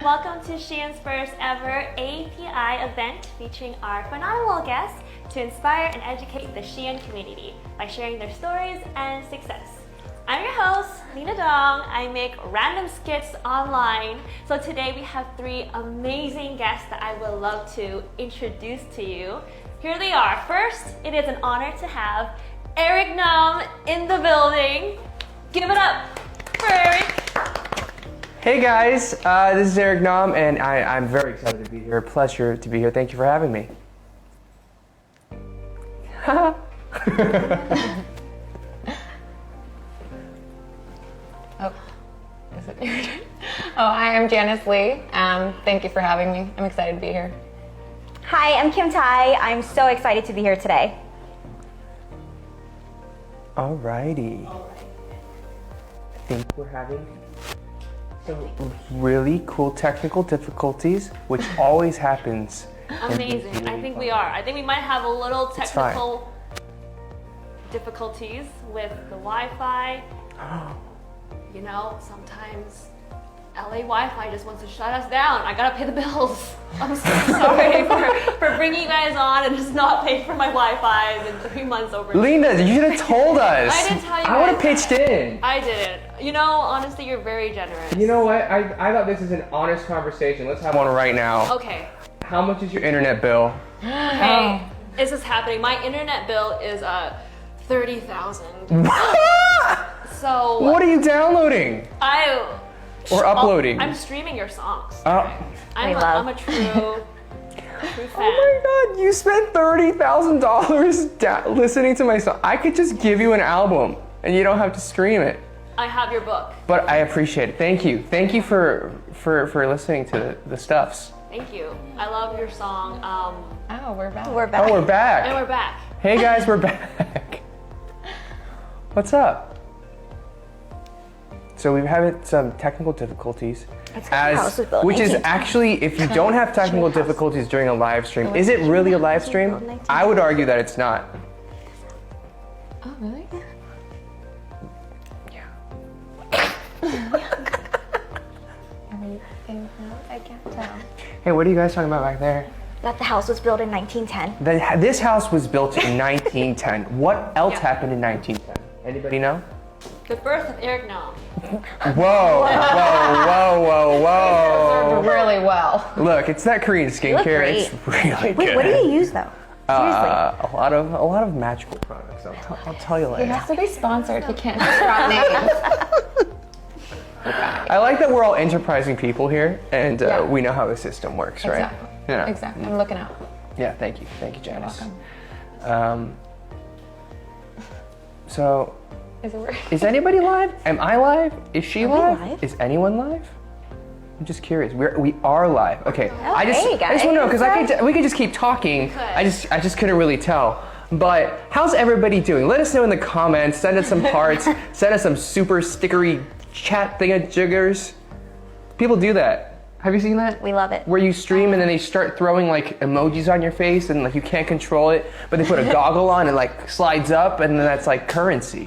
Welcome to Shein's first ever AAPI event featuring our phenomenal guests to inspire and educate the Shein community by sharing their stories and success. I'm your host, Lena Dong. I make random skits online. So today we have three amazing guests that I would love to introduce to you. Here they are. First, it is an honor to have Eric Nam in the building. Give it up for Eric. Hey guys, this is Eric Nam, and I'm very excited to be here. Pleasure to be here. Thank you for having me. Oh, is it your turn? Oh, hi, I'm Janice Lee. Thank you for having me. I'm excited to be here. Hi, I'm Kim Tai. I'm so excited to be here today. Alrighty. I think we're having some really cool technical difficulties, which always happens. Amazing. I think we are. I think we might have a little technical difficulties with the Wi-Fi. You know, sometimes LA Wi-Fi just wants to shut us down. I gotta pay the bills. I'm so sorry for bringing you guys on and just not paying for my Wi-Fi in 3 months over. Linda, you should have told us. I didn't tell you. I would have pitched in. I didn't. You know, honestly, you're very generous. You know what? I thought this is an honest conversation. Let's have one right now. Okay. How much is your internet bill? Hey, this is happening. My internet bill is $30,000. So. What are you downloading? Or uploading? I'm streaming your songs. Oh. I'm a true fan. Oh my God! You spent $30,000 listening to my song. I could just give you an album, and you don't have to stream it. I have your book. But I appreciate it. Thank you. Thank you for listening to the stuffs. Thank you. I love your song. Oh, we're back. We're back. Oh, we're back. And we're back. Hey guys, we're back. What's up? So we've had some technical difficulties, which is actually, if you don't have technical difficulties during a live stream, is it really a live stream? I would argue that it's not. Oh, really? Yeah. I can't tell. Hey, what are you guys talking about back there? That the house was built in 1910. This house was built in 1910. What else happened in 1910? Anybody know? The birth of Eric Nam. Whoa, whoa, whoa, whoa, whoa. Really well. Look, it's that Korean skincare. It's really good. Wait, what do you use though? Seriously. A lot of magical products. I'll tell you He later. has to be sponsored. He can't just drop names. I like that we're all enterprising people here, and we know how the system works, right? Exactly. Yeah. Exactly. I'm looking out. Yeah. Thank you, Janice. You're So, Is it working? is anybody live? Am I live? Is she Are we live? live? Is anyone live? I'm just curious. We are live. Okay. I just hey, want to know because guys. we could just keep talking. I just couldn't really tell. But how's everybody doing? Let us know in the comments. Send us some hearts. Send us some super stickery chat thingajiggers. People do that. Have you seen that? We love it. Where you stream and then they start throwing like emojis on your face and like you can't control it, but they put a goggle on and like slides up and then that's like currency.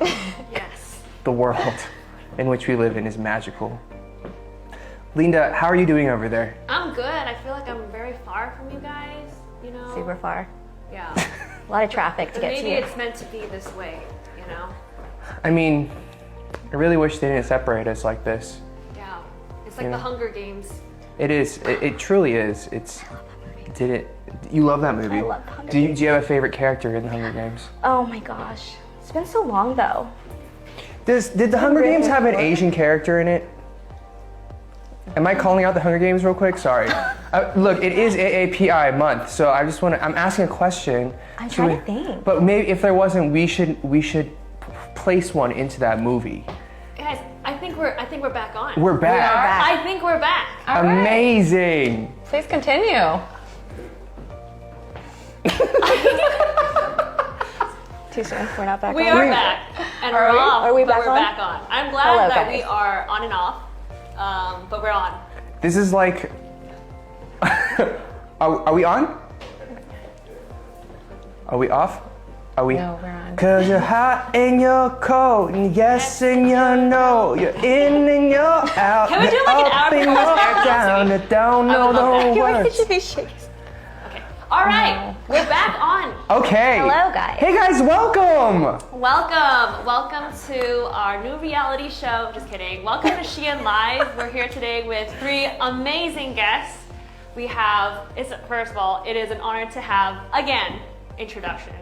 Yes. The world in which we live in is magical. Linda, how are you doing over there? I'm good. I feel like I'm very far from you guys, you know? Super far. Yeah. A lot of traffic to But get to maybe you. it's meant to be this way, you know? I mean, I really wish they didn't separate us like this. Yeah. It's like the Hunger Games. It is. It truly is. You love that movie? I love Hunger Do you have a favorite character in the Hunger Games? Oh my gosh. It's been so long though. Did the Hunger Games have an Asian character in it? Am I calling out the Hunger Games real quick? Sorry. Look, it is AAPI month, so I'm asking a question. I'm trying to think. But maybe if there wasn't, we should place one into that movie. Guys, I think we're back on. We're back. I think we're back. All right. Amazing. Please continue. Too soon. We're not back We on. are back. And we're Are we? off. Are we but back we're on? back on. I'm glad Hello, that guys. we are on and off. But we're on. This is like. Are we on? Are we off? Are we? No, we're on. Cause you're hot and you're cold, and yes and you're no. You're in and you're out. Can we do you're like an up hour and podcast you're down, to me. don't know I would love the that. words. Okay. All right, we're back on. Okay. Hello, guys. Hey guys, welcome. Welcome to our new reality show. Just kidding. Welcome to Shein Live. We're here today with 3 amazing guests. We have, first of all, it is an honor to have, again, introduction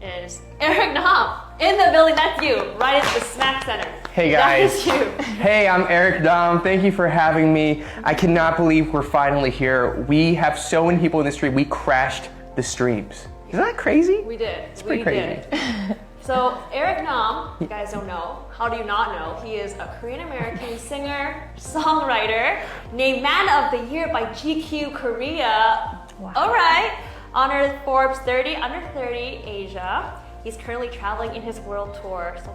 is Eric Nam in the building. That's you, right at the smack center. Hey guys. That is you. Hey, I'm Eric Dom. Thank you for having me. I cannot believe we're finally here. We have so many people in the stream. We crashed the streams. Isn't that crazy? We did. It's pretty crazy. Did. So Eric Nam, you guys don't know. How do you not know? He is a Korean American singer, songwriter, named Man of the Year by GQ Korea. Wow. All right. Honored Forbes 30 Under 30 Asia. He's currently traveling in his world tour. So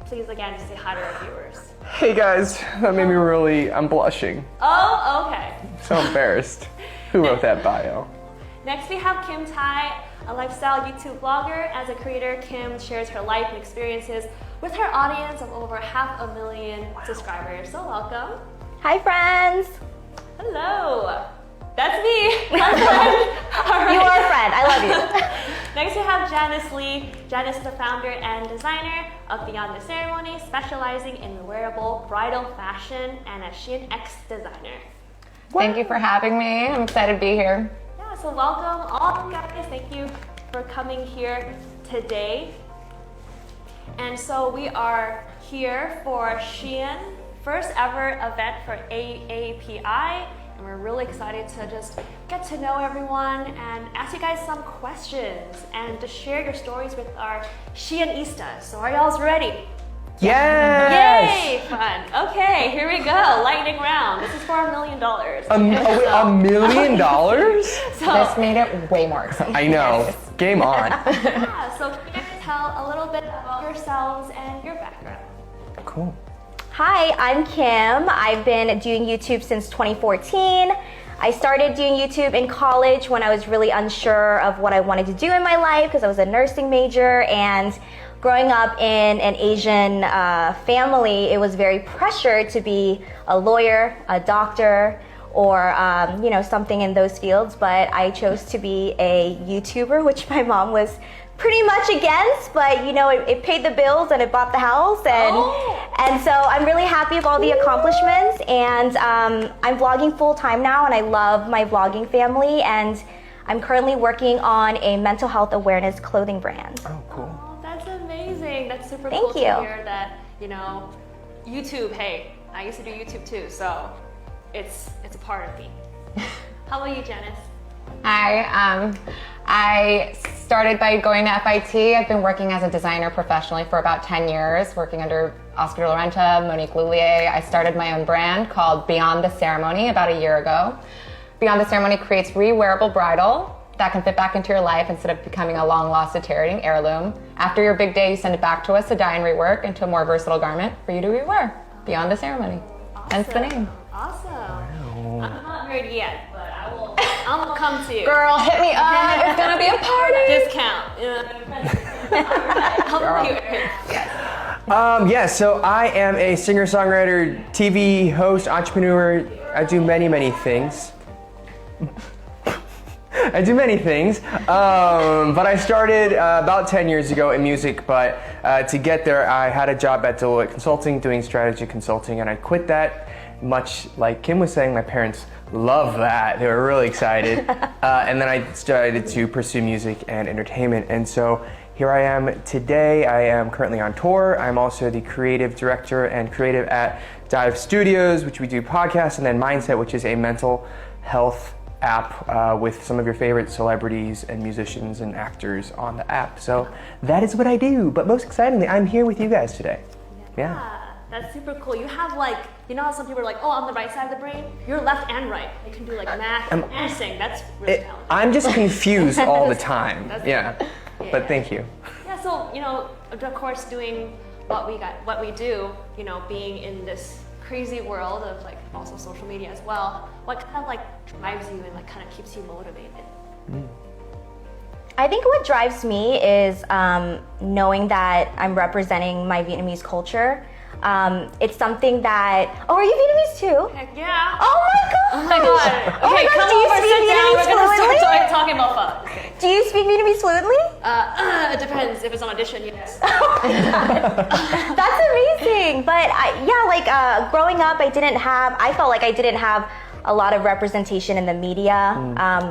please again just say hi to our viewers. Hey guys, that made me I'm blushing. Oh, okay. So embarrassed. Who wrote that bio? Next we have Kim Tai, a lifestyle YouTube vlogger. As a creator, Kim shares her life and experiences with her audience of over 500,000 subscribers. So welcome. Hi, friends. Hello. That's me. My friend. All right. You are a friend. I love you. Next we have Janice Lee. Janice is the founder and designer of Beyond the Ceremony, specializing in wearable bridal fashion and a Shein X designer. Thank you for having me. I'm excited to be here. Yeah, so welcome all of you guys. Thank you for coming here today. And so we are here for Shein first ever event for AAPI. And we're really excited to just get to know everyone and ask you guys some questions and to share your stories with our Sheinistas. So are y'all ready? Yes! Yay! Fun. Okay, here we go. Lightning round. This is for $1 million. $1 million? So, This made it way more exciting. I know. Game on. yeah, so can you guys tell a little bit about yourselves and your background? Cool. Hi, I'm Kim. I've been doing YouTube since 2014. I started doing YouTube in college when I was really unsure of what I wanted to do in my life because I was a nursing major, and growing up in an Asian family, it was very pressured to be a lawyer, a doctor, or something in those fields. But I chose to be a YouTuber, which my mom was pretty much against, but it paid the bills and it bought the house, and so I'm really happy of all the accomplishments, and I'm vlogging full time now, and I love my vlogging family, and I'm currently working on a mental health awareness clothing brand. Oh, cool. Oh, that's amazing. That's super Thank cool you. to hear that, YouTube, hey, I used to do YouTube too, so it's a part of me. How about you, Janice? Hi, I started by going to FIT. I've been working as a designer professionally for about 10 years, working under Oscar de la Renta, Monique Lhuillier. I started my own brand called Beyond the Ceremony about a year ago. Beyond the Ceremony creates re-wearable bridal that can fit back into your life instead of becoming a long-lost deteriorating heirloom. After your big day, you send it back to us to dye and rework into a more versatile garment for you to rewear. Beyond the Ceremony. Hence the name. Awesome. I'm not married yet, but I'll come to you. Girl, hit me up. It's gonna be a party. Discount. How about you, Eric? So I am a singer-songwriter, TV host, entrepreneur. I do many things. But I started about 10 years ago in music, but to get there, I had a job at Deloitte Consulting doing strategy consulting, and I quit that. Much like Kim was saying, my parents love that. They were really excited. And then I started to pursue music and entertainment. And so here I am today. I am currently on tour. I'm also the creative director and creative at Dive Studios, which we do podcasts, and then Mindset, which is a mental health app with some of your favorite celebrities and musicians and actors on the app. So that is what I do. But most excitingly, I'm here with you guys today. Yeah. That's super cool. You have how some people are like, oh, on the right side of the brain, you're left and right. You can do math and sing. That's really talented. I'm just confused all the time. Yeah. But thank you. Yeah, so, of course, doing what we do, being in this crazy world of also social media as well, what kind of drives you and kind of keeps you motivated? I think what drives me is knowing that I'm representing my Vietnamese culture. It's something that, are you Vietnamese too? Heck yeah. Oh my Oh my god. Oh my Okay, gosh, come do you over, speak sit down. We're Vietnamese gonna fluently? start talking about pho. Just kidding. Do you speak Vietnamese fluently? It depends. If it's on audition, yes. That's amazing. But growing up, I felt like I didn't have a lot of representation in the media.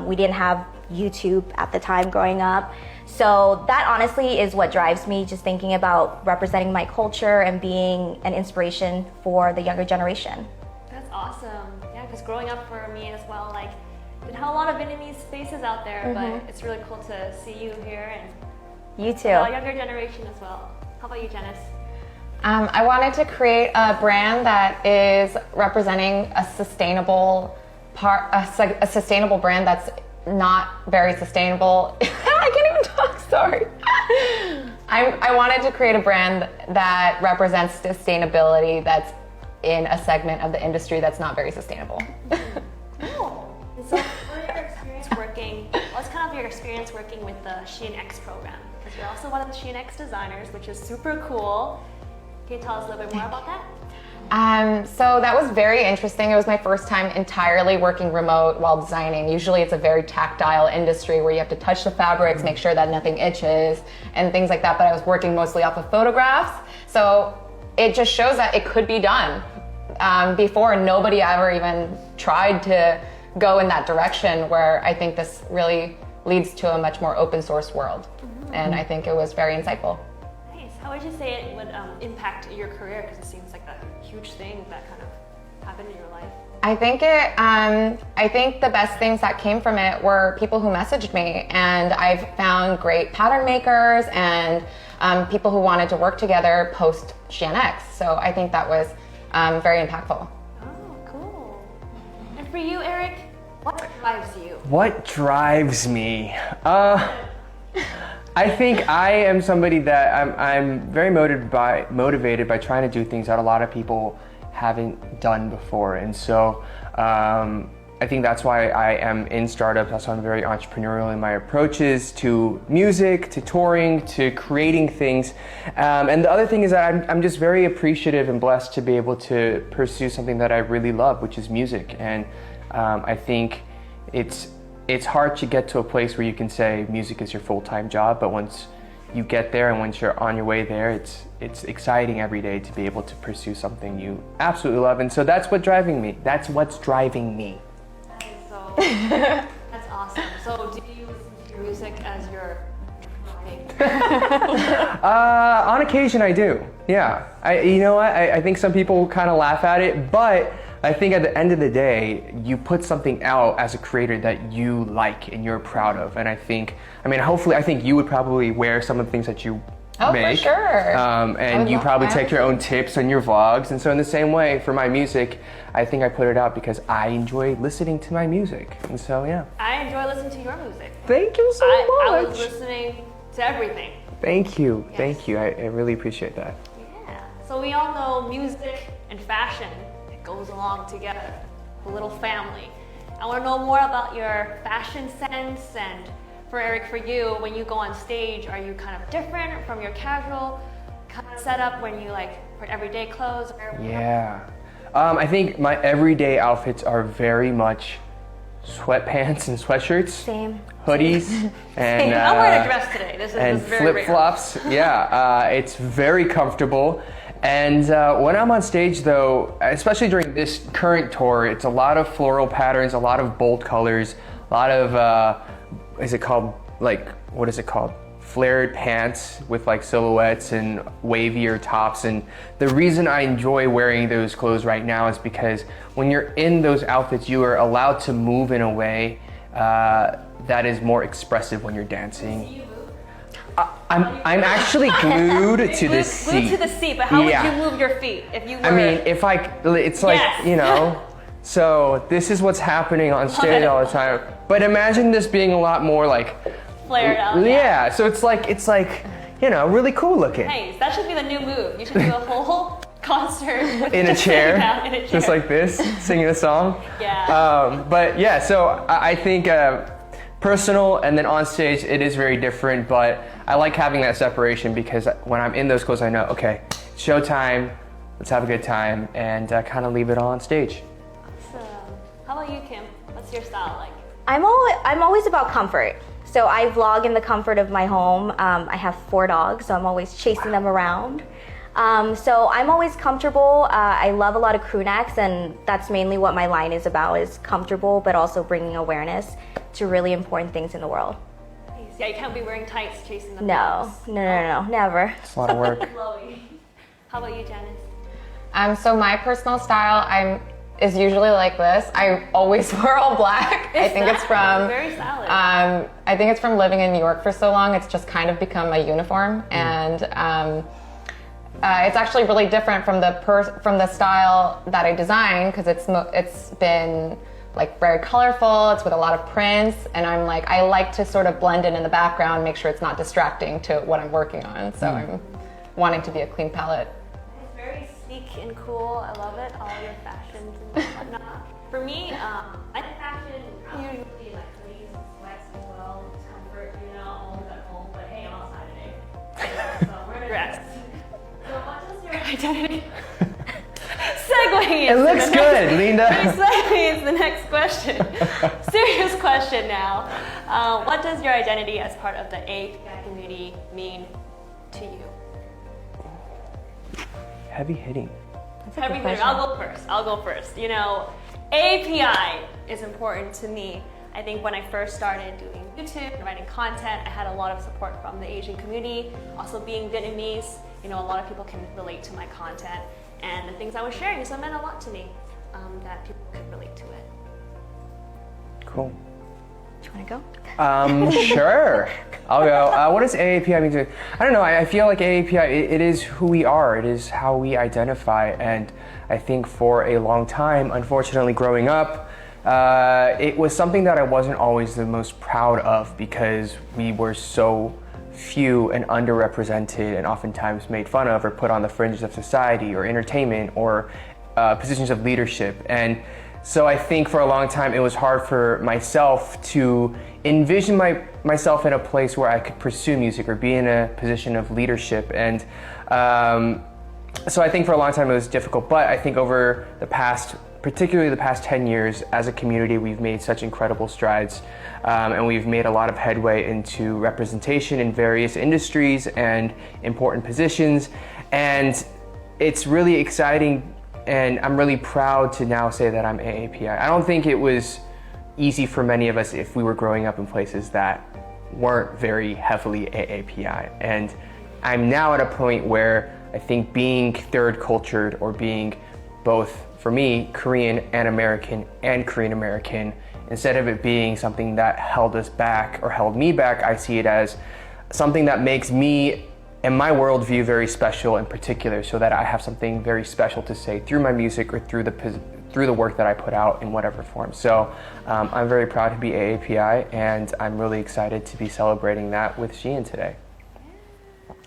We didn't have YouTube at the time growing up. So that honestly is what drives me, just thinking about representing my culture and being an inspiration for the younger generation. That's awesome. Yeah, because growing up for me as well, like, didn't have a lot of Vietnamese faces out there, but it's really cool to see you here and You too. the younger generation as well. How about you, Janice? I wanted to create a brand that is representing a sustainable a sustainable brand that's not very sustainable. I can't even talk, sorry. I wanted to create a brand that represents sustainability that's in a segment of the industry that's not very sustainable. Cool. And so, what your experience working? What's kind of your experience working with the Shein X program? Because you're also one of the Shein X designers, which is super cool. Can you tell us a little bit more about that? So that was very interesting. It was my first time entirely working remote while designing. Usually it's a very tactile industry where you have to touch the fabrics, make sure that nothing itches and things like that. But I was working mostly off of photographs. So it just shows that it could be done. Before, nobody ever even tried to go in that direction, where I think this really leads to a much more open source world. And I think it was very insightful. Nice. How would you say it would impact your career? Because it seems like a huge thing that kind of happened in your life. I think the best things that came from it were people who messaged me, and I've found great pattern makers and people who wanted to work together post Shein X. So I think that was very impactful. Oh, cool. And for you, Eric, what drives you? What drives me? I think I am somebody that I'm very motivated by trying to do things that a lot of people haven't done before, and so I think that's why I am in startups. That's why I'm very entrepreneurial in my approaches to music, to touring, to creating things. And the other thing is that I'm just very appreciative and blessed to be able to pursue something that I really love, which is music. And I think it's hard to get to a place where you can say music is your full-time job, but once you get there and once you're on your way there, it's exciting every day to be able to pursue something you absolutely love. And so that's what's driving me. That's what's driving me. That is so, that's awesome. So do you listen to your music as you're writing? On occasion I do, yeah. You know what, I think some people kind of laugh at it, but I think at the end of the day, you put something out as a creator that you like and you're proud of. And I think you would probably wear some of the things that you make. For sure. And you probably take your own tips on your vlogs. And so in the same way, for my music, I think I put it out because I enjoy listening to my music. And so, yeah. I enjoy listening to your music. Thank you so I much. was listening to everything. Thank you. Yes. Thank you. I really appreciate that. Yeah. So we all know music and fashion goes along together, a little family. I want to know more about your fashion sense, and for Eric, for you, when you go on stage, are you kind of different from your casual kind of setup when you like for everyday clothes? Yeah. I think my everyday outfits are very much sweatpants and sweatshirts. Same. Hoodies and I'm wearing a dress today. This is very flip flops. Yeah, it's very comfortable. And when I'm on stage, though, especially during this current tour, it's a lot of floral patterns, a lot of bold colors, a lot of flared pants with like silhouettes and wavier tops. And the reason I enjoy wearing those clothes right now is because when you're in those outfits, you are allowed to move in a way that is more expressive when you're dancing. I'm actually glued to the seat. Glued to the seat, but how would you move your feet if you were? It's like, Yes. you know, so this is what's happening on stage all the time. But imagine this being a lot more like, flared out. yeah, so it's like, you know, really cool looking. Hey, that should be the new move. You should do a whole concert with In a just sitting chair, down in a chair. just like this, singing a song. Yeah. But yeah, so I think personal and then on stage, it is very different, but I like having that separation because when I'm in those clothes, I know, okay, showtime, let's have a good time, and kind of leave it all on stage. Awesome. How How about you, Kim? What's your style like? I'm always about comfort. So I vlog in the comfort of my home. I have 4 dogs, so I'm always chasing them around. So I'm always comfortable. I love a lot of crew necks, and that's mainly what my line is about, is comfortable, but also bringing awareness to really important things in the world. Yeah, you can't be wearing tights chasing the No, dogs. no, never. It's a lot of work. Chloe. How about you, Janice? So my personal style is usually like this. I always wear all black. I think it's from very solid. I think it's from living in New York for so long. It's just kind of become my uniform, and it's actually really different from the style that I design, because it's been like very colorful. It's with a lot of prints, and I like to sort of blend in the background, make sure it's not distracting to what I'm working on. So I'm wanting to be a clean palette. It's very sleek and cool. I love it. All your fashions and whatnot. For me, I think fashion usually like hoodies and sweats as well. It's comfort, always at home. But hey, I'm outside today, so we're dressed. So what is your identity? Segueing It looks good, Linda. Segueing into the next question. Serious question now. What does your identity as part of the AAPI community mean to you? Heavy hitting. Heavy hitter. I'll go first. AAPI is important to me. I think when I first started doing YouTube and writing content, I had a lot of support from the Asian community. Also being Vietnamese, a lot of people can relate to my content and the things I was sharing. So it meant a lot to me that people could relate to it. Cool. Do you want to go? Sure. I'll go. What does AAPI mean to you? I don't know. I feel like AAPI, it is who we are. It is how we identify. And I think for a long time, unfortunately, growing up, it was something that I wasn't always the most proud of, because we were so few and underrepresented and oftentimes made fun of or put on the fringes of society or entertainment or positions of leadership. And so I think for a long time it was hard for myself to envision myself in a place where I could pursue music or be in a position of leadership. And so I think for a long time it was difficult, but I think over particularly the past 10 years, as a community, we've made such incredible strides, and we've made a lot of headway into representation in various industries and important positions. And it's really exciting, and I'm really proud to now say that I'm AAPI. I don't think it was easy for many of us if we were growing up in places that weren't very heavily AAPI. And I'm now at a point where I think being third cultured, or being both, for me, Korean and American and Korean American, instead of it being something that held us back or held me back, I see it as something that makes me and my worldview very special in particular, so that I have something very special to say through my music or through the work that I put out in whatever form. So I'm very proud to be AAPI, and I'm really excited to be celebrating that with Shein today.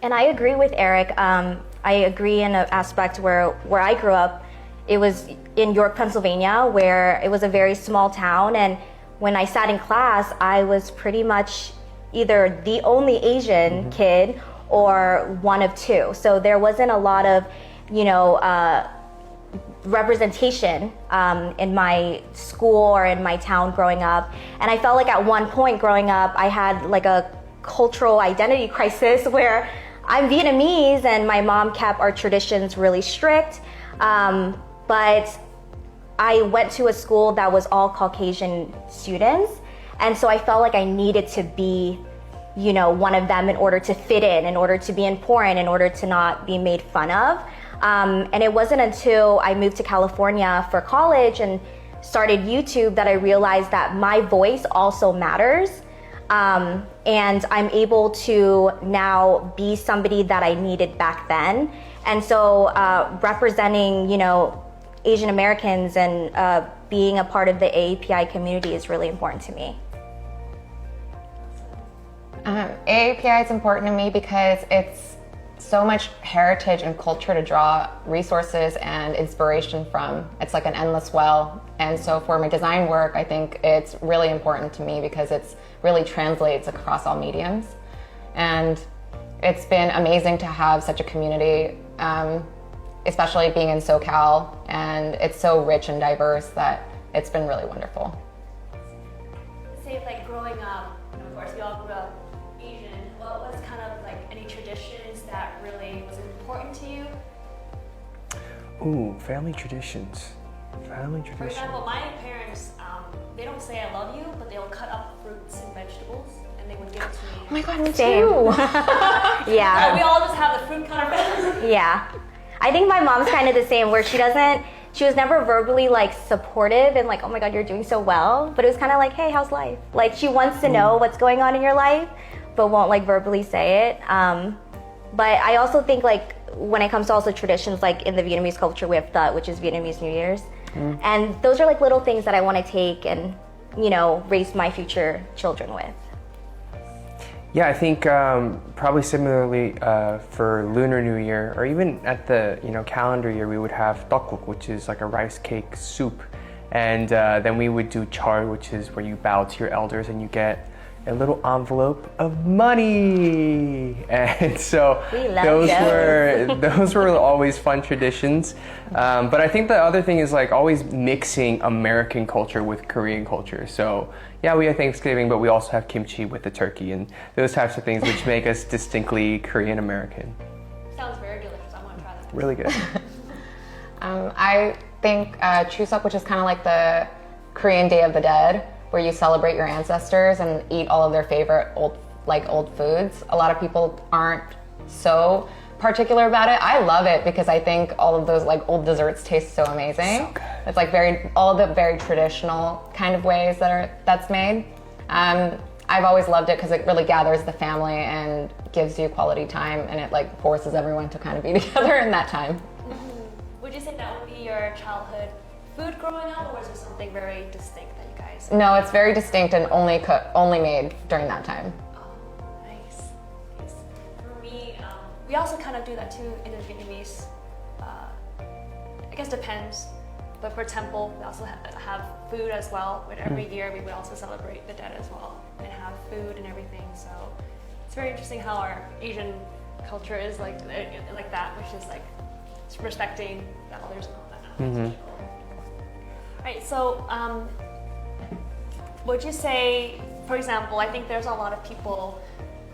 And I agree with Eric. I agree in an aspect where I grew up. It was in York, Pennsylvania, where it was a very small town, and when I sat in class, I was pretty much either the only Asian kid or one of two. So there wasn't a lot of, representation in my school or in my town growing up. And I felt like at one point growing up, I had like a cultural identity crisis where I'm Vietnamese and my mom kept our traditions really strict. But I went to a school that was all Caucasian students. And so I felt like I needed to be, one of them in order to fit in order to be important, in order to not be made fun of. And it wasn't until I moved to California for college and started YouTube that I realized that my voice also matters. And I'm able to now be somebody that I needed back then. And so representing, Asian Americans and being a part of the AAPI community is really important to me. AAPI is important to me because it's so much heritage and culture to draw resources and inspiration from. It's like an endless well. And so for my design work, I think it's really important to me because it's really translates across all mediums. And it's been amazing to have such a community, especially being in SoCal, and it's so rich and diverse that it's been really wonderful. Say like growing up, of course we all grew up Asian, what was kind of like any traditions that really was important to you? Ooh, family traditions. Family For traditions. example, my parents, they don't say I love you, but they'll cut up fruits and vegetables and they would give it to me. Oh my God, me Same. too. Yeah. We all just have the fruit cutter. Yeah. I think my mom's kind of the same, where she was never verbally like supportive and like, oh my God, you're doing so well. But it was kind of like, hey, how's life? Like she wants to know what's going on in your life, but won't like verbally say it. But I also think like when it comes to also traditions, like in the Vietnamese culture, we have Th, which is Vietnamese New Year's. And those are like little things that I want to take and, raise my future children with. Yeah, I think probably similarly for Lunar New Year, or even at the calendar year, we would have tteokguk, which is like a rice cake soup, and then we would do char, which is where you bow to your elders and you get a little envelope of money. And so We love those were always fun traditions. But I think the other thing is like always mixing American culture with Korean culture. So yeah, we have Thanksgiving, but we also have kimchi with the turkey and those types of things, which make us distinctly Korean American. Sounds very delicious. I want to try that. Really good. I think Chuseok, which is kind of like the Korean Day of the Dead, where you celebrate your ancestors and eat all of their favorite old foods. A lot of people aren't so particular about it. I love it because I think all of those like old desserts taste so amazing. So good. It's like all the very traditional kind of ways that's made. I've always loved it because it really gathers the family and gives you quality time, and it like forces everyone to kind of be together in that time. Would you say that would be your childhood food growing up, or was it something very distinct that you guys? No, it's very distinct and only made during that time. Oh, nice. For me, we also kind of do that too in the Vietnamese. I guess depends, but for temple, we also have food as well. But every year we would also celebrate the dead as well and have food and everything. So it's very interesting how our Asian culture is like that, which is like respecting the elders and all that. Mm-hmm. Right, so would you say, for example, I think there's a lot of people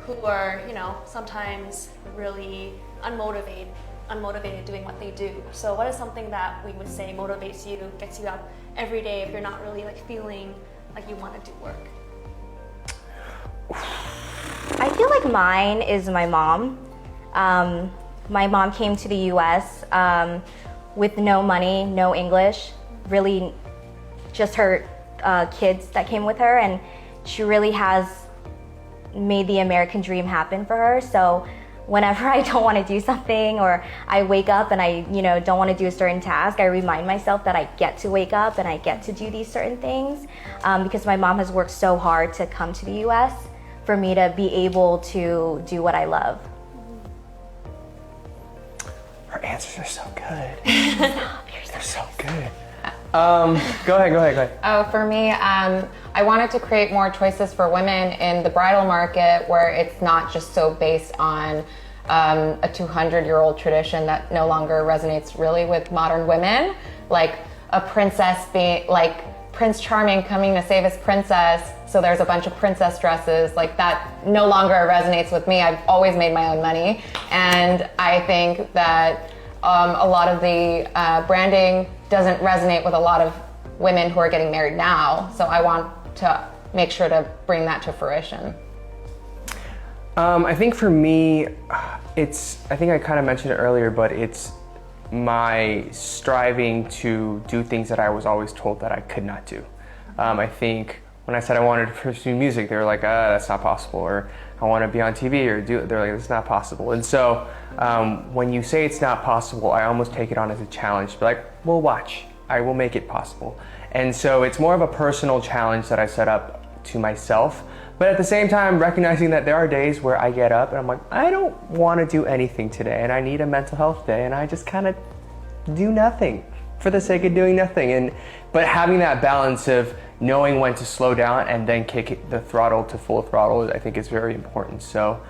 who are, sometimes really unmotivated doing what they do. So what is something that we would say motivates you, gets you up every day if you're not really like feeling like you want to do work? I feel like mine is my mom. My mom came to the US with no money, no English, really just her kids that came with her, and she really has made the American dream happen for her. So whenever I don't want to do something, or I wake up and I don't want to do a certain task, I remind myself that I get to wake up and I get to do these certain things, because my mom has worked so hard to come to the US for me to be able to do what I love. Her answers are so good. They're so good. Go ahead. Oh, for me, I wanted to create more choices for women in the bridal market where it's not just so based on a 200-year-old tradition that no longer resonates really with modern women. Like a princess being, like Prince Charming coming to save his princess, so there's a bunch of princess dresses, like that no longer resonates with me. I've always made my own money, and I think that a lot of the branding doesn't resonate with a lot of women who are getting married now, so I want to make sure to bring that to fruition. I think for me, I think I kind of mentioned it earlier, but it's my striving to do things that I was always told that I could not do. I think when I said I wanted to pursue music, they were like, that's not possible, or I want to be on TV, they're like, it's not possible. And so when you say it's not possible, I almost take it on as a challenge, but like, well, watch, I will make it possible. And so it's more of a personal challenge that I set up to myself, but at the same time, recognizing that there are days where I get up and I'm like, I don't want to do anything today, and I need a mental health day, and I just kind of do nothing for the sake of doing nothing. But having that balance of knowing when to slow down and then kick the throttle to full throttle, I think is very important. So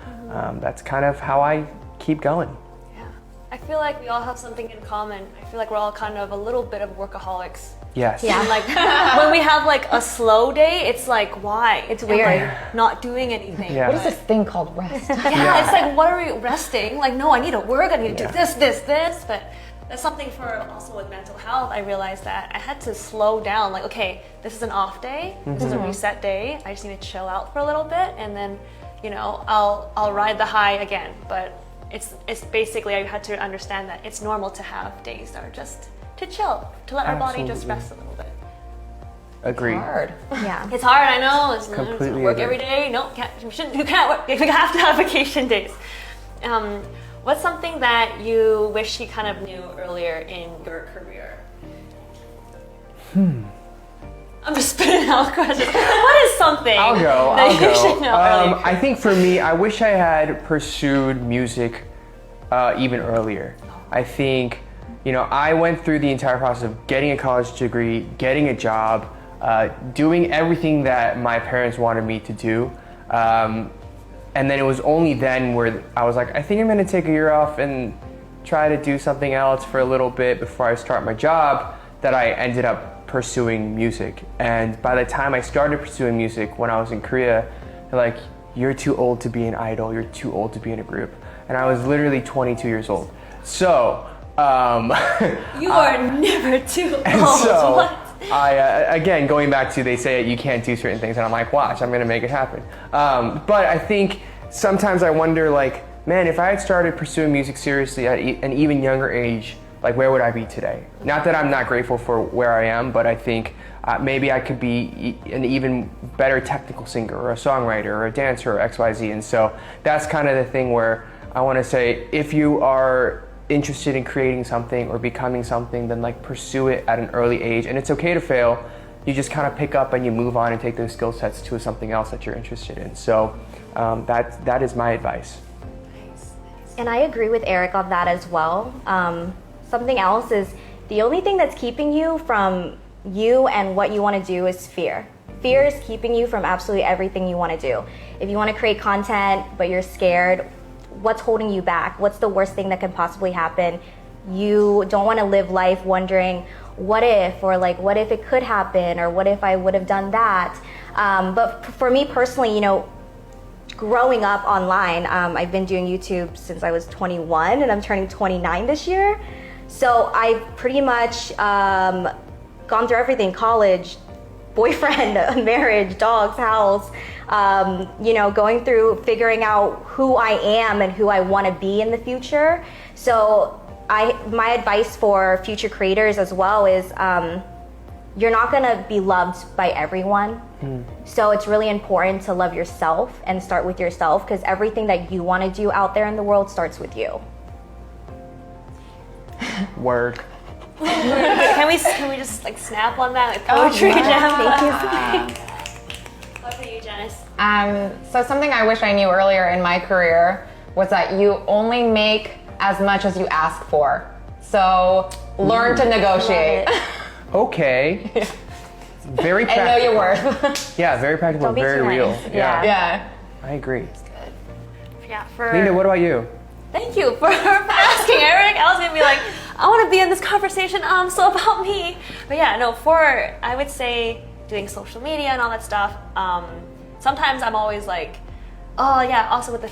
that's kind of how I keep going. Yeah. I feel like we all have something in common. I feel like we're all kind of a little bit of workaholics. Yes. Yeah. And like when we have like a slow day, it's like why? It's Am weird. I not doing anything. Yeah. What is this thing called rest? Yeah, it's like, what are we resting? Like, no, I need to work, I need to do this, but that's something for also with mental health. I realized that I had to slow down. Like, okay, this is an off day, this is a reset day. I just need to chill out for a little bit, and then, you know, I'll ride the high again. But it's basically, I had to understand that it's normal to have days that are just to chill, to let our body just Absolutely. rest a little bit. Agree. Hard. Yeah. It's hard, I know. It's Completely work agree. every day. No, you can't work. You have to have vacation days. What's something that you wish you kind of knew earlier in your career? I'm just spitting out questions. What is something I'll go. that you I'll should go. know earlier? I think for me, I wish I had pursued music even earlier. I think, you know, I went through the entire process of getting a college degree, getting a job, doing everything that my parents wanted me to do. And then it was only then where I was like, I think I'm gonna take a year off and try to do something else for a little bit before I start my job, that I ended up pursuing music. And by the time I started pursuing music when I was in Korea, they're like, you're too old to be an idol, you're too old to be in a group. And I was literally 22 years old. So, You are never too old. and so What? I, again, going back to, they say you can't do certain things, and I'm like, watch, I'm gonna make it happen. But I think sometimes I wonder, like, man, if I had started pursuing music seriously at an even younger age, like, where would I be today? Not that I'm not grateful for where I am, but I think maybe I could be an even better technical singer or a songwriter or a dancer or XYZ. And so that's kind of the thing where I want to say, if you are interested in creating something or becoming something, then like pursue it at an early age. And it's okay to fail. You just kind of pick up and you move on and take those skill sets to something else that you're interested in. So that is my advice. And I agree with Eric on that as well. Something else is the only thing that's keeping you from you and what you want to do is fear. Fear is keeping you from absolutely everything you want to do. If you want to create content but you're scared, what's holding you back? What's the worst thing that can possibly happen? You don't want to live life wondering what if, or like what if it could happen, or what if I would have done that. But for me personally, you know, growing up online, I've been doing YouTube since I was 21 and I'm turning 29 this year. So I've pretty much gone through everything: college, boyfriend, marriage, dogs, house, you know, going through figuring out who I am and who I want to be in the future. So my advice for future creators as well is you're not going to be loved by everyone. So it's really important to love yourself and start with yourself, because everything that you want to do out there in the world starts with you. Word. Can we just like snap on that like poetry jam? Thank you. What for you, Janice? So something I wish I knew earlier in my career was that you only make as much as you ask for. So learn to negotiate. Okay. Very And know practical. your worth. Yeah, very practical, Don't be very too real. nice. Yeah, Yeah. I agree. Yeah, for Linda, what about you? Thank you for asking, Eric. I was gonna be like, I want to be in this conversation. So about me. But yeah, no. I would say doing social media and all that stuff. Sometimes I'm always like, oh yeah. Also with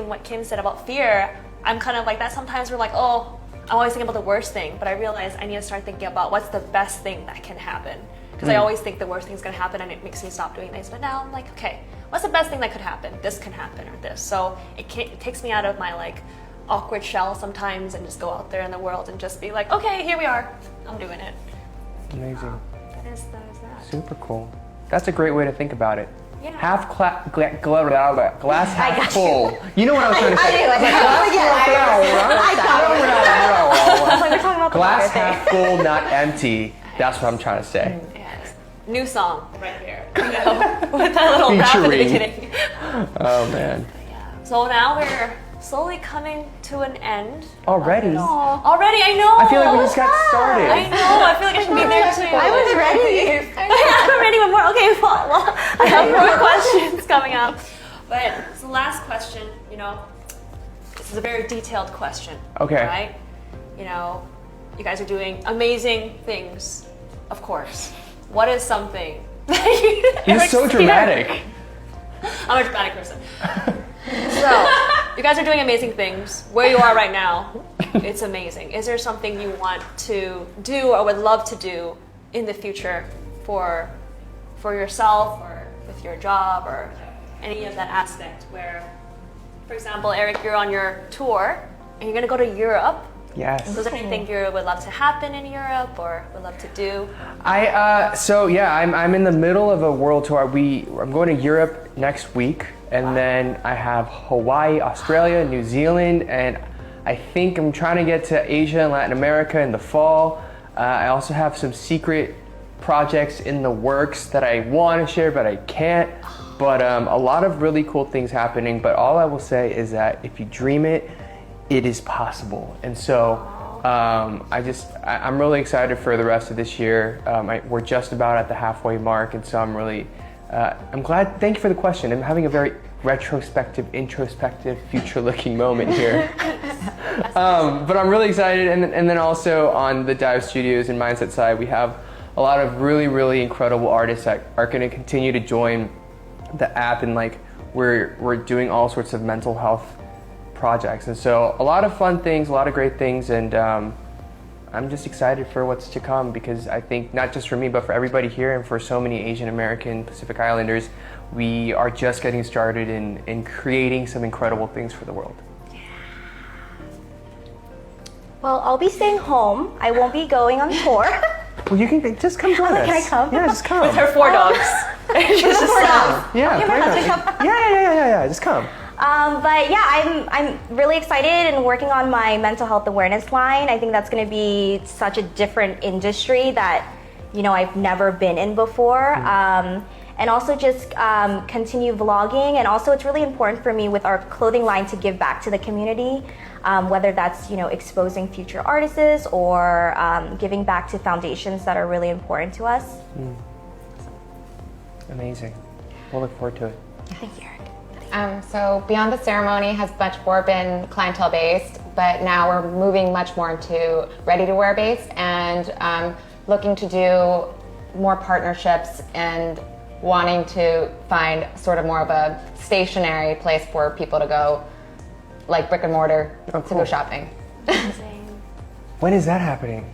what Kim said about fear, I'm kind of like that. Sometimes we're like, oh, I'm always thinking about the worst thing. But I realize I need to start thinking about what's the best thing that can happen. Because I always think the worst thing's gonna happen, and it makes me stop doing things. But now I'm like, okay, what's the best thing that could happen? This can happen, or this. So it takes me out of my like awkward shell sometimes, and just go out there in the world and just be like, okay, here we are. I'm doing it. Amazing. That is that. Super cool. That's a great way to think about it. Yeah. Glass half full. You know what I was trying to say? I was like, we're talking about the Glass water thing. half full, not empty. That's what I'm trying to say. Yes. New song right here. You know, with that little rap at the Featuring. beginning. Oh man. So now we're slowly coming to an end. Already? Already, I know. I feel like we just got started. I know. I feel like I should be there too. I was ready. I'm ready with more. Okay, well, I have more questions coming up. But it's the last question, you know. This is a very detailed question. Okay. Right? you know, you guys are doing amazing things, of course. What is something that You're so dramatic. I'm a dramatic person. So, you guys are doing amazing things. Where you are right now, it's amazing. Is there something you want to do or would love to do in the future for yourself or with your job or any of that aspect where, for example, Eric, you're on your tour and you're going to go to Europe. Yes. So is there anything you would love to happen in Europe or would love to do? I'm in the middle of a world tour. I'm going to Europe next week, and then I have Hawaii, Australia, New Zealand, and I think I'm trying to get to Asia and Latin America in the fall. I also have some secret projects in the works that I want to share, but I can't. But a lot of really cool things happening. But all I will say is that if you dream it, it is possible. And so I'm really excited for the rest of this year. We're just about at the halfway mark, and so I'm glad. Thank you for the question. I'm having a very retrospective, introspective, future-looking moment here. But I'm really excited. And then also on the Dive Studios and Mindset side, we have a lot of really, really incredible artists that are going to continue to join the app, and like we're doing all sorts of mental health projects, and so a lot of fun things, a lot of great things, and I'm just excited for what's to come, because I think not just for me but for everybody here and for so many Asian American Pacific Islanders, we are just getting started in creating some incredible things for the world. Well, I'll be staying home. I won't be going on tour. Well, you can just come join us. Can I come? Yeah, just come. With her 4 dogs. She's just Yeah, Okay, my husband come. yeah, just come. But yeah, I'm really excited and working on my mental health awareness line. I think that's going to be such a different industry that, you know, I've never been in before. And also just continue vlogging. And also it's really important for me with our clothing line to give back to the community, whether that's, you know, exposing future artists or giving back to foundations that are really important to us. Amazing. We'll look forward to it. Thank you, Eric. So Beyond the Ceremony has much more been clientele based, but now we're moving much more into ready to wear based and looking to do more partnerships and wanting to find sort of more of a stationary place for people to go, like brick and mortar, to go shopping. When is that happening?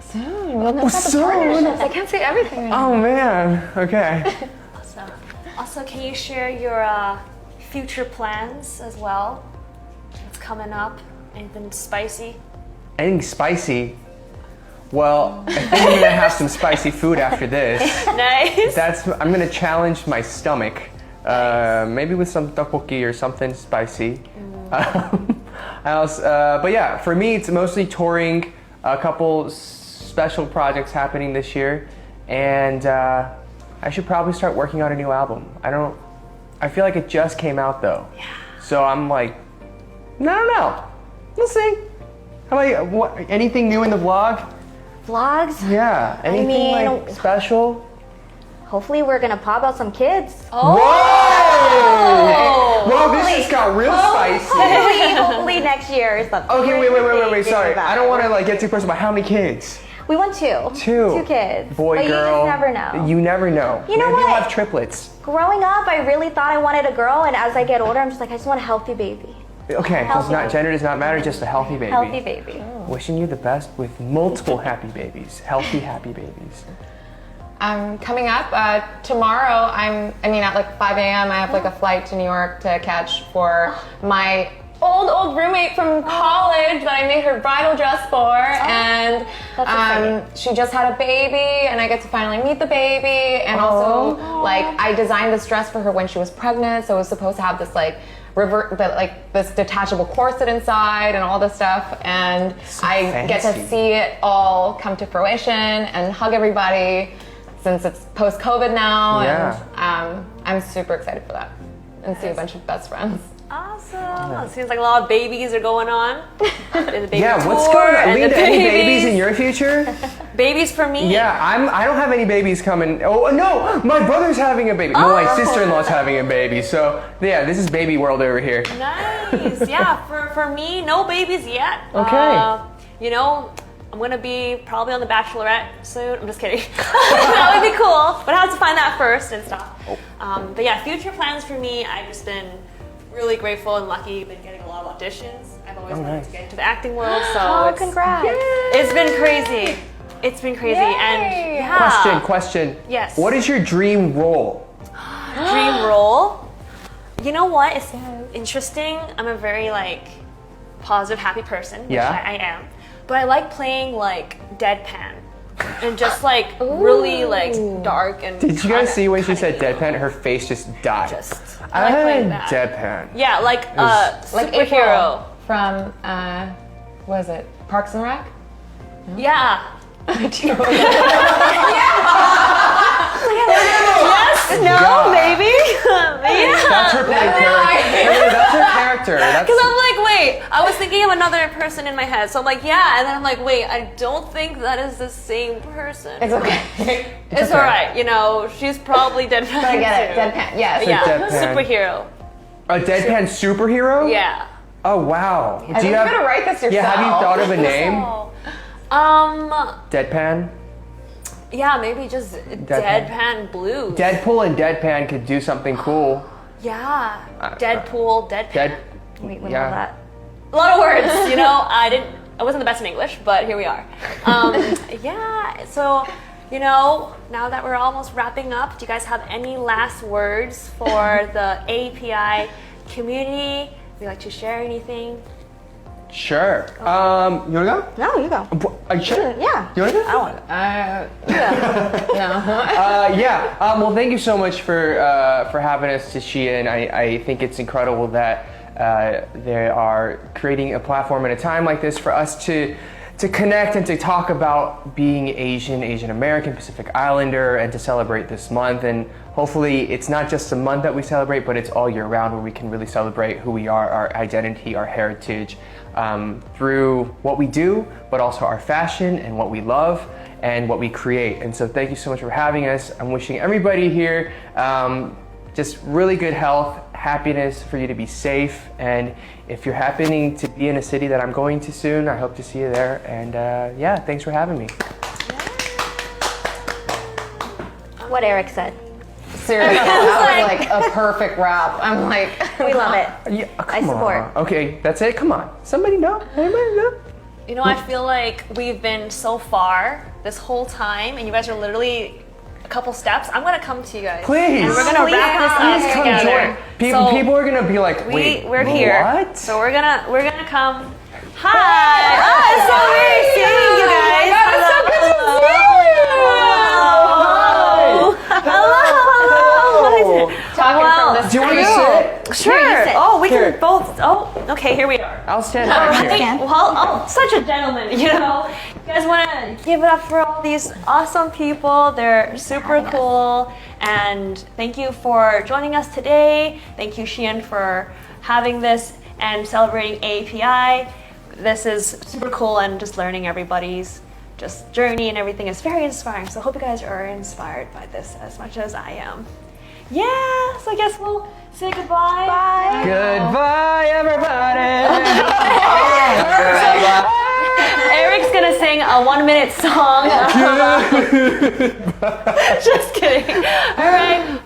Soon. We'll know about the partnerships. I can't say everything. Oh man. Okay. Awesome. Also, can you share your future plans as well? What's coming up? Anything spicy? Anything spicy? Well, I think I'm gonna have some spicy food after this. Nice. I'm gonna challenge my stomach, maybe with some tteokbokki or something spicy. But yeah, for me it's mostly touring, a couple special projects happening this year, and I should probably start working on a new album. I feel like it just came out though. Yeah. So I'm like, I don't know. We'll see. How about you? Anything new in the vlog? Vlogs? Yeah. Anything like special? Hopefully we're gonna pop out some kids. Whoa! Well, this just got real spicy. Hopefully next year or something. Okay, wait. Sorry, I don't want to like get too personal. But how many kids? We want 2. 2 kids. Boy, but girl. you just never know. You never know. You know Maybe what? you'll have triplets. Growing up, I really thought I wanted a girl, and as I get older, I'm just like, I just want a healthy baby. Okay, gender does not matter, just a healthy baby. Healthy baby. Wishing you the best with multiple happy babies. Healthy, happy babies. Coming up tomorrow, at like 5 a.m. I have like a flight to New York to catch for my old roommate from college that I made her bridal dress for, and she just had a baby, and I get to finally meet the baby, and also like I designed this dress for her when she was pregnant, so it was supposed to have this like this detachable corset inside and all this stuff, and so I fancy. get to see it all come to fruition and hug everybody since it's post-COVID now, and I'm super excited for that and see a bunch of best friends. Awesome. It seems like a lot of babies are going on. Yeah, what's going on? Linda, any babies in your future? Babies for me? Yeah, I don't have any babies coming. Oh no, my brother's having a baby. No, my sister-in-law's having a baby. So yeah, this is baby world over here. Nice. Yeah, for me, no babies yet. Okay. I'm gonna be probably on The Bachelorette soon. I'm just kidding. That would be cool, but I have to find that first and stuff. But yeah, future plans for me, I've just been really grateful and lucky. Been getting a lot of auditions. I've always wanted to get into the acting world, so congrats. it's been crazy. It's been crazy. Yay. And yeah. Question. Yes. What is your dream role? Dream role? You know what? It's interesting. I'm a very positive, happy person, which Yeah. I am. But I like playing deadpan and just really dark and. Did you guys see when she said deadpan? Her face just died. I like playing that. Deadpan. Yeah, like Like superhero. April from, what is it, Parks and Rec? Yeah. God. No, maybe. That's her playing character. That's her character. Because I'm wait, I was thinking of another person in my head. So I'm yeah, and then I'm wait, I don't think that is the same person. It's okay. It's alright, she's probably deadpan. I get it, too. deadpan, yes. Yeah, deadpan. superhero. A deadpan superhero? Yeah. Oh wow. I think you're gonna write this yourself. Yeah, have you thought of a name? Deadpan? Yeah, maybe just deadpan blue. Deadpool and Deadpan could do something cool. Yeah. Deadpool, deadpan. We love Yeah. that. A lot of words, I wasn't the best in English, but here we are. Yeah, so, now that we're almost wrapping up, do you guys have any last words for the AAPI community? Would you like to share anything? Sure. You wanna go? No, you go. Are you sure? Yeah. You wanna go? I want to. Yeah. Well, thank you so much for having us to Shein. I think it's incredible that they are creating a platform at a time like this for us to connect and to talk about being Asian American, Pacific Islander, and to celebrate this month. And hopefully it's not just a month that we celebrate, but it's all year round where we can really celebrate who we are, our identity, our heritage, through what we do, but also our fashion and what we love and what we create. And so thank you so much for having us. I'm wishing everybody here just really good health, happiness, for you to be safe. And if you're happening to be in a city that I'm going to soon, I hope to see you there. And yeah, thanks for having me. What Eric said. Seriously, that was a perfect wrap. I'm We love it. Yeah, I support. on. Okay, that's it. Come on. Somebody know? Anybody know? I feel like we've been so far this whole time, and you guys are literally a couple steps. I'm gonna come to you guys. Please. And we're gonna wrap this Please up come together. join. People are gonna be like, wait, we're here. What? So we're gonna come. Hi. Oh, it's so weird seeing you guys. Hello. Talking from this. Do you want to sit? Sure. sit. Oh, we Here. can both. Oh, okay. Here we are. I'll stand back here. Well, such a gentleman, You guys want to give it up for all these awesome people. They're super cool. And thank you for joining us today. Thank you, Shein, for having this and celebrating AAPI. This is super cool, and just learning everybody's just journey and everything is very inspiring. So I hope you guys are inspired by this as much as I am. Yeah, so I guess we'll say goodbye. Bye. Goodbye, everybody. Eric's gonna sing a 1-minute song. Just kidding. All right.